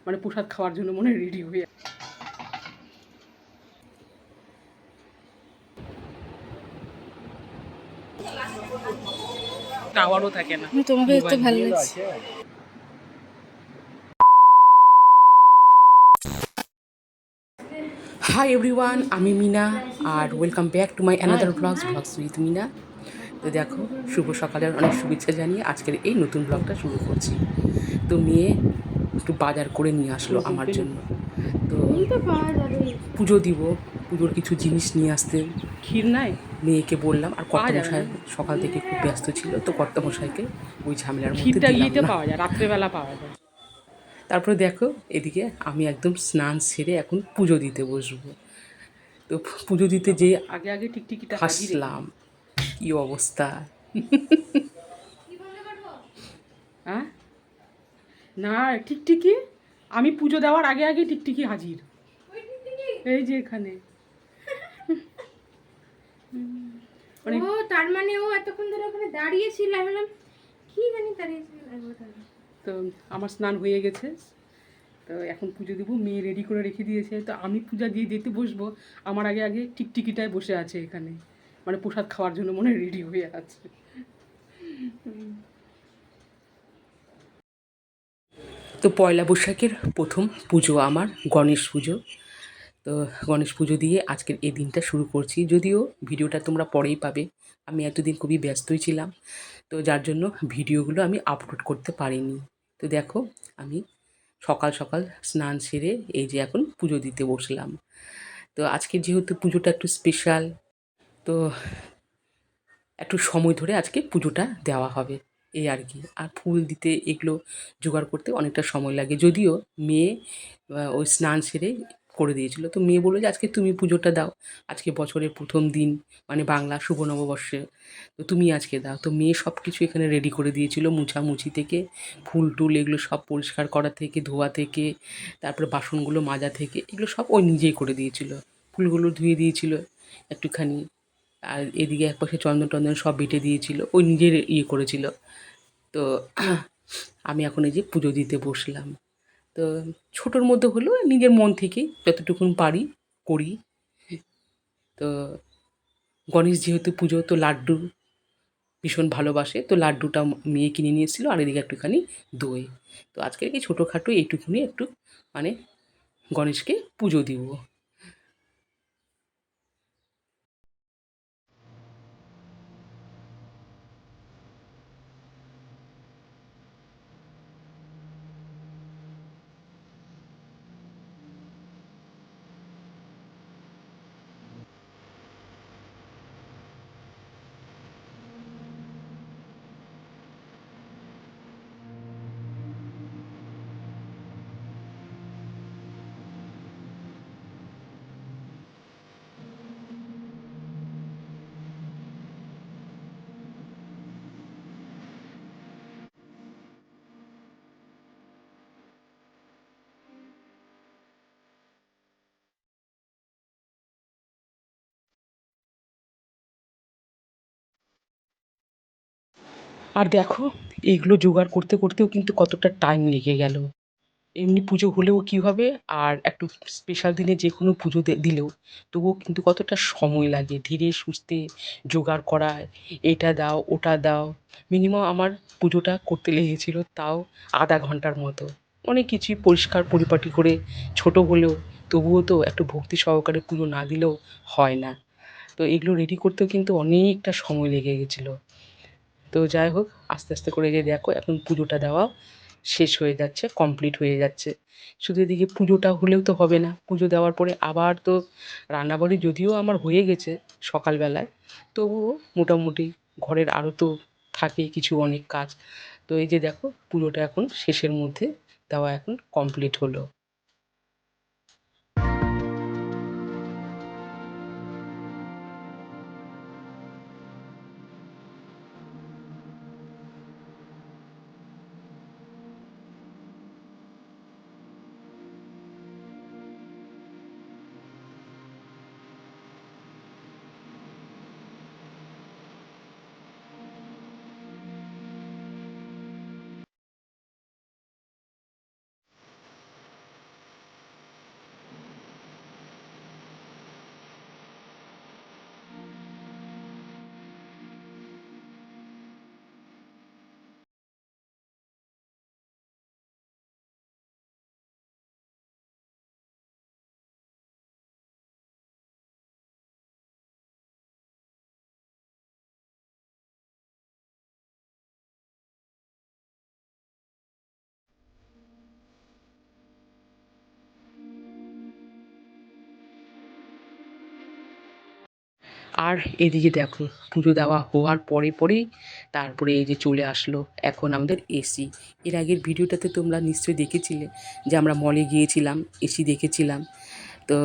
মানে প্রসাদ খাওয়ার জন্য মনে রেডি হয়ে টাওয়ারও থাকে না। তোমাকে তো ভালো লাগছে। হাই এভরিওয়ান, আমি মিনা আর welcome back to my another blogs with Meena. তো দেখো, শুভ সকালের অনেক শুভেচ্ছা জানিয়ে আজকের এই নতুন ব্লগটা শুরু করছি। তো মেয়ে একটু বাজার করে নিয়ে আসলো আমার জন্য। তো পুজো দিব, পুজোর কিছু জিনিস নিয়ে আসতে ক্ষীর নাই মেয়েকে বললাম। আর কর্তামশাই সকাল থেকে খুব ব্যস্ত ছিল, তো কর্তামশাইকে ওই ঝামেলার মধ্যে দিলাম না। পাওয়া যায় রাত্রেবেলা পাওয়া যায়। তারপরে দেখো, এদিকে আমি একদম স্নান সেরে এখন পুজো দিতে বসবো। তো পুজো দিতে যে আগে আগে টিকটিকিটা হাসলাম, কি অবস্থা! হ্যাঁ না, টিকটিকি আমি পুজো দেওয়ার আগে আগে টিকটিকি হাজির। এই যে এখানে ও তার মানে ও এতক্ষণ ধরে ওখানে দাঁড়িয়ে ছিল। আমি বললাম কি জানি দাঁড়িয়ে ছিল। তো আমার স্নান হয়ে গেছে, তো এখন পুজো দেবো। মেয়ে রেডি করে রেখে দিয়েছে, তো আমি পূজা দিয়ে দিতে বসবো। আমার আগে আগে টিকটিকিটায় বসে আছে এখানে, মানে প্রসাদ খাওয়ার জন্য মনে রেডি হয়ে আছে। তো পয়লা বৈশাখের প্রথম পুজো আমার গণেশ পুজো। তো গণেশ পুজো দিয়ে আজকের এই দিনটা শুরু করছি। যদিও ভিডিওটা তোমরা পরেই পাবে, আমি এতদিন খুবই ব্যস্তই ছিলাম, তো যার জন্য ভিডিওগুলো আমি আপলোড করতে পারিনি। তো দেখো, আমি সকাল সকাল স্নান সেরে এই যে এখন পুজো দিতে বসলাম। তো আজকে যেহেতু পুজোটা একটু স্পেশাল, তো একটু সময় ধরে আজকে পুজোটা দেওয়া হবে, এই আর কি। আর ফুল দিতে এগুলো জোগাড় করতে অনেকটা সময় লাগে। যদিও মেয়ে ওই স্নান সেরে করে দিয়েছিল, তো মেয়ে বললো যে আজকে তুমি পুজোটা দাও, আজকে বছরের প্রথম দিন, মানে বাংলা শুভ নববর্ষে, তো তুমি আজকে দাও। তো মেয়ে সব কিছু এখানে রেডি করে দিয়েছিল, মুছামুছি থেকে ফুল টুল এগুলো সব পরিষ্কার করা থেকে, ধোয়া থেকে, তারপরে বাসনগুলো মাজা থেকে, এগুলো সব ওই নিজেই করে দিয়েছিল। ফুলগুলো ধুয়ে দিয়েছিল একটুখানি, আর এদিকে একপাশে চন্দন টন্দন সব বেটে দিয়েছিল, ওই নিজের ইয়ে করেছিল। তো আমি এখন এই যে পুজো দিতে বসলাম। তো ছোটোর মধ্যে হলেও নিজের মন থেকে যতটুকুন পারি করি। তো গণেশ যেহেতু পুজো, তো লাড্ডু ভীষণ ভালোবাসে, তো লাড্ডুটা মেয়ে কিনে নিয়ে এসেছিলো, আর এদিকে একটুখানি দই। তো আজকে কি ছোটোখাটো এইটুকুনি একটু, মানে গণেশকে পুজো দিব। আর দেখো, এইগুলো জোগাড় করতে করতেও কিন্তু কতটা টাইম লেগে গেল। এমনি পুজো হলেও কী হবে, আর একটু স্পেশাল দিনে যে কোনো পুজো দিলেও তবুও কিন্তু কতটা সময় লাগে ধীরে সুস্থে জোগাড় করা, এটা দাও ওটা দাও। মিনিমাম আমার পুজোটা করতে লেগেছিল তাও আধা ঘন্টার মতো। অনেক কিছুই পরিষ্কার পরিপাটি করে, ছোট হলেও তবুও তো একটু ভক্তি সহকারে পুজো না দিলেও হয় না। তো এগুলো রেডি করতেও কিন্তু অনেকটা সময় লেগে গেছিলো। তো যাই হোক, আস্তে আস্তে করে যে দেখো এখন পুজোটা দেওয়া শেষ হয়ে যাচ্ছে, কমপ্লিট হয়ে যাচ্ছে। শুধু এদিকে পুজোটা হলেও তো হবে না, পুজো দেওয়ার পরে আবার তো রান্নাবাড়ি যদিও আমার হয়ে গেছে সকালবেলায়, তবুও মোটামুটি ঘরের আরও তো থাকেই কিছু অনেক কাজ। তো এই যে দেখো, পুজোটা এখন শেষের মধ্যে দেওয়া এখন কমপ্লিট হলো। আর এদিকে দেখো পুজো দেওয়া হওয়ার পরে পরেই তারপরে এই যে চলে আসলো এখন আমাদের এসি। এর আগের ভিডিওটাতে তোমরা নিশ্চয়ই দেখেছিলে যে আমরা মলে গিয়েছিলাম, এসি দেখেছিলাম। তো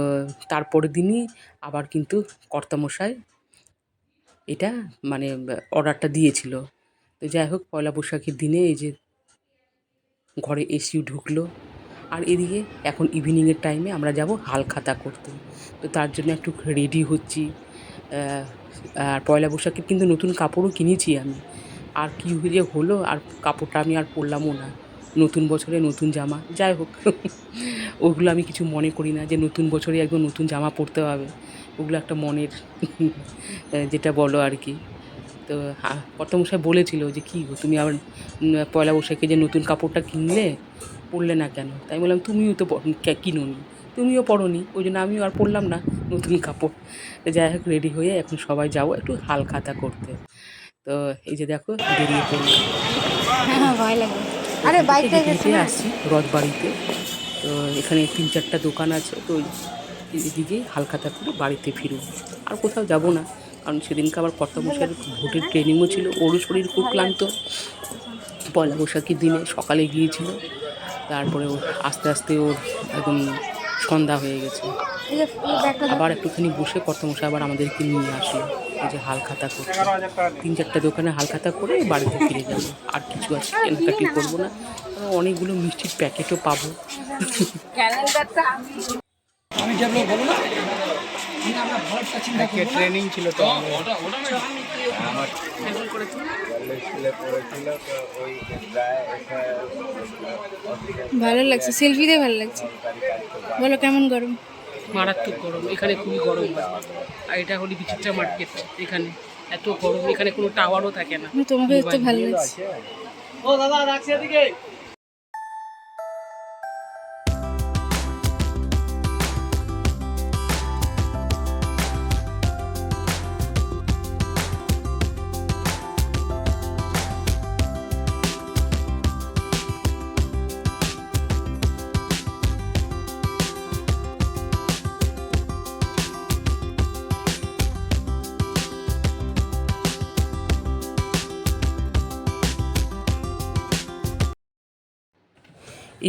তারপরের দিনই আবার কিন্তু কর্তামশাই এটা মানে অর্ডারটা দিয়েছিল। তো যাই হোক পয়লা বৈশাখের দিনে এই যে ঘরে এসিও ঢুকলো। আর এদিকে এখন ইভিনিংয়ের টাইমে আমরা যাব হালখাতা করতে। তো তার জন্য একটু রেডি হচ্ছি। আর পয়লা বৈশাখের কিন্তু নতুন কাপড়ও কিনেছি আমি। আর কী যে হলো আর কাপড়টা আমি আর পরলামও না। নতুন বছরে নতুন জামা, যাই হোক ওগুলো আমি কিছু মনে করি না যে নতুন বছরে একদম নতুন জামা পরতে হবে। ওগুলো একটা মনের যেটা বলো আর কি। তো কর্তামশাই বলেছিল যে কী গো তুমি আবার পয়লা বৈশাখে যে নতুন কাপড়টা কিনলে পরলে না কেন? তাই বললাম তুমিও তো কিনোনি, তুমিও পরোনি, ওই জন্য আমিও আর পরলাম না নতুন কাপড়। তো যাই হোক রেডি হয়ে এখন সবাই যাবো একটু হালখাতা করতে। তো এই যে দেখো বেরিয়ে পড়লাম। হ্যাঁ ভয় লাগে। আরে ওখান থেকে বাইকটা হেঁটে গেছে হেঁটে না। আসছি রথবাড়িতে। তো এখানে 3-4টা দোকান আছে, তো এদিকে হালখাতা করে বাড়িতে ফিরব, আর কোথাও যাব না। কারণ সেদিনকে আবার কর্তামশাইয়ের ভোটের ট্রেনিংও ছিল, ওরও শরীর খুব ক্লান্ত। পয়লা বৈশাখের দিনে সকালে গিয়েছিল, তারপরে ও আস্তে আস্তে ওর একদম সন্ধ্যা হয়ে গেছে। আবার একটুখানি বসে কর্তামশাই আবার আমাদেরকে নিয়ে আসলো এই যে হালখাতা করতে। 3-4টা দোকানে হালখাতা করে বাড়িতে ফিরে যাব। আর কিছু আছে কেনাকাটি করবো না, কারণ অনেকগুলো মিষ্টির প্যাকেটও পাবো। আমি যেগুলো বলো না আজকে ট্রেনিং ছিল তো আমার স্কুলে পড়েছিল তো ওই প্রায় ভালো লাগছে, সেলফি দিয়ে ভালো লাগছে। বলো কেমন গরম? মারাত্মক গরম, এখানে খুবই গরম হয়। আর এটা হলো বিচিত্রা মার্কেট, এখানে এত গরম, এখানে কোনো টাওয়ারও থাকে না। তোমাকে তো ভালো লাগছে। ও দাদা রাখছি এদিকে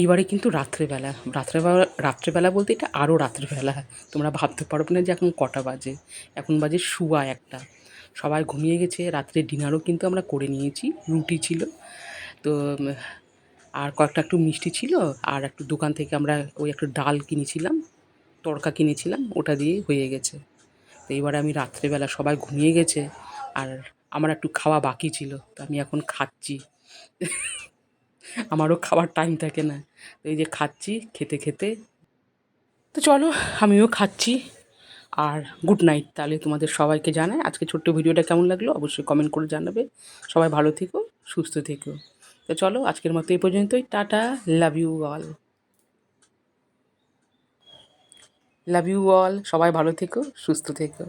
এইবারে কিন্তু রাত্রেবেলা বলতে এটা আরও রাত্রেবেলা। তোমরা ভাবতে পারবে না যে এখন কটা বাজে। এখন বাজে 1:15। সবাই ঘুমিয়ে গেছে। রাত্রে ডিনারও কিন্তু আমরা করে নিয়েছি, রুটি ছিল তো আর কয়েকটা একটু মিষ্টি ছিল, আর একটু দোকান থেকে আমরা ওই একটু ডাল কিনেছিলাম, তড়কা কিনেছিলাম, ওটা দিয়েই হয়ে গেছে। তো এবারে আমি রাত্রেবেলা সবাই ঘুমিয়ে গেছে আর আমার একটু খাওয়া বাকি ছিল, তো আমি এখন খাচ্ছি। আমারও খাওয়ার টাইম থাকে না, তো এই যে খাচ্ছি, খেতে খেতে তো চলো আমিও খাচ্ছি। আর গুড নাইট তাহলে তোমাদের সবাইকে জানাই। আজকে ছোট্ট ভিডিওটা কেমন লাগলো অবশ্যই কমেন্ট করে জানাবে। সবাই ভালো থেকো, সুস্থ থেকো। তো চলো আজকের মতো এই পর্যন্তই, tata, love you all. Love you all, সবাই ভালো থেকো, সুস্থ থেকো।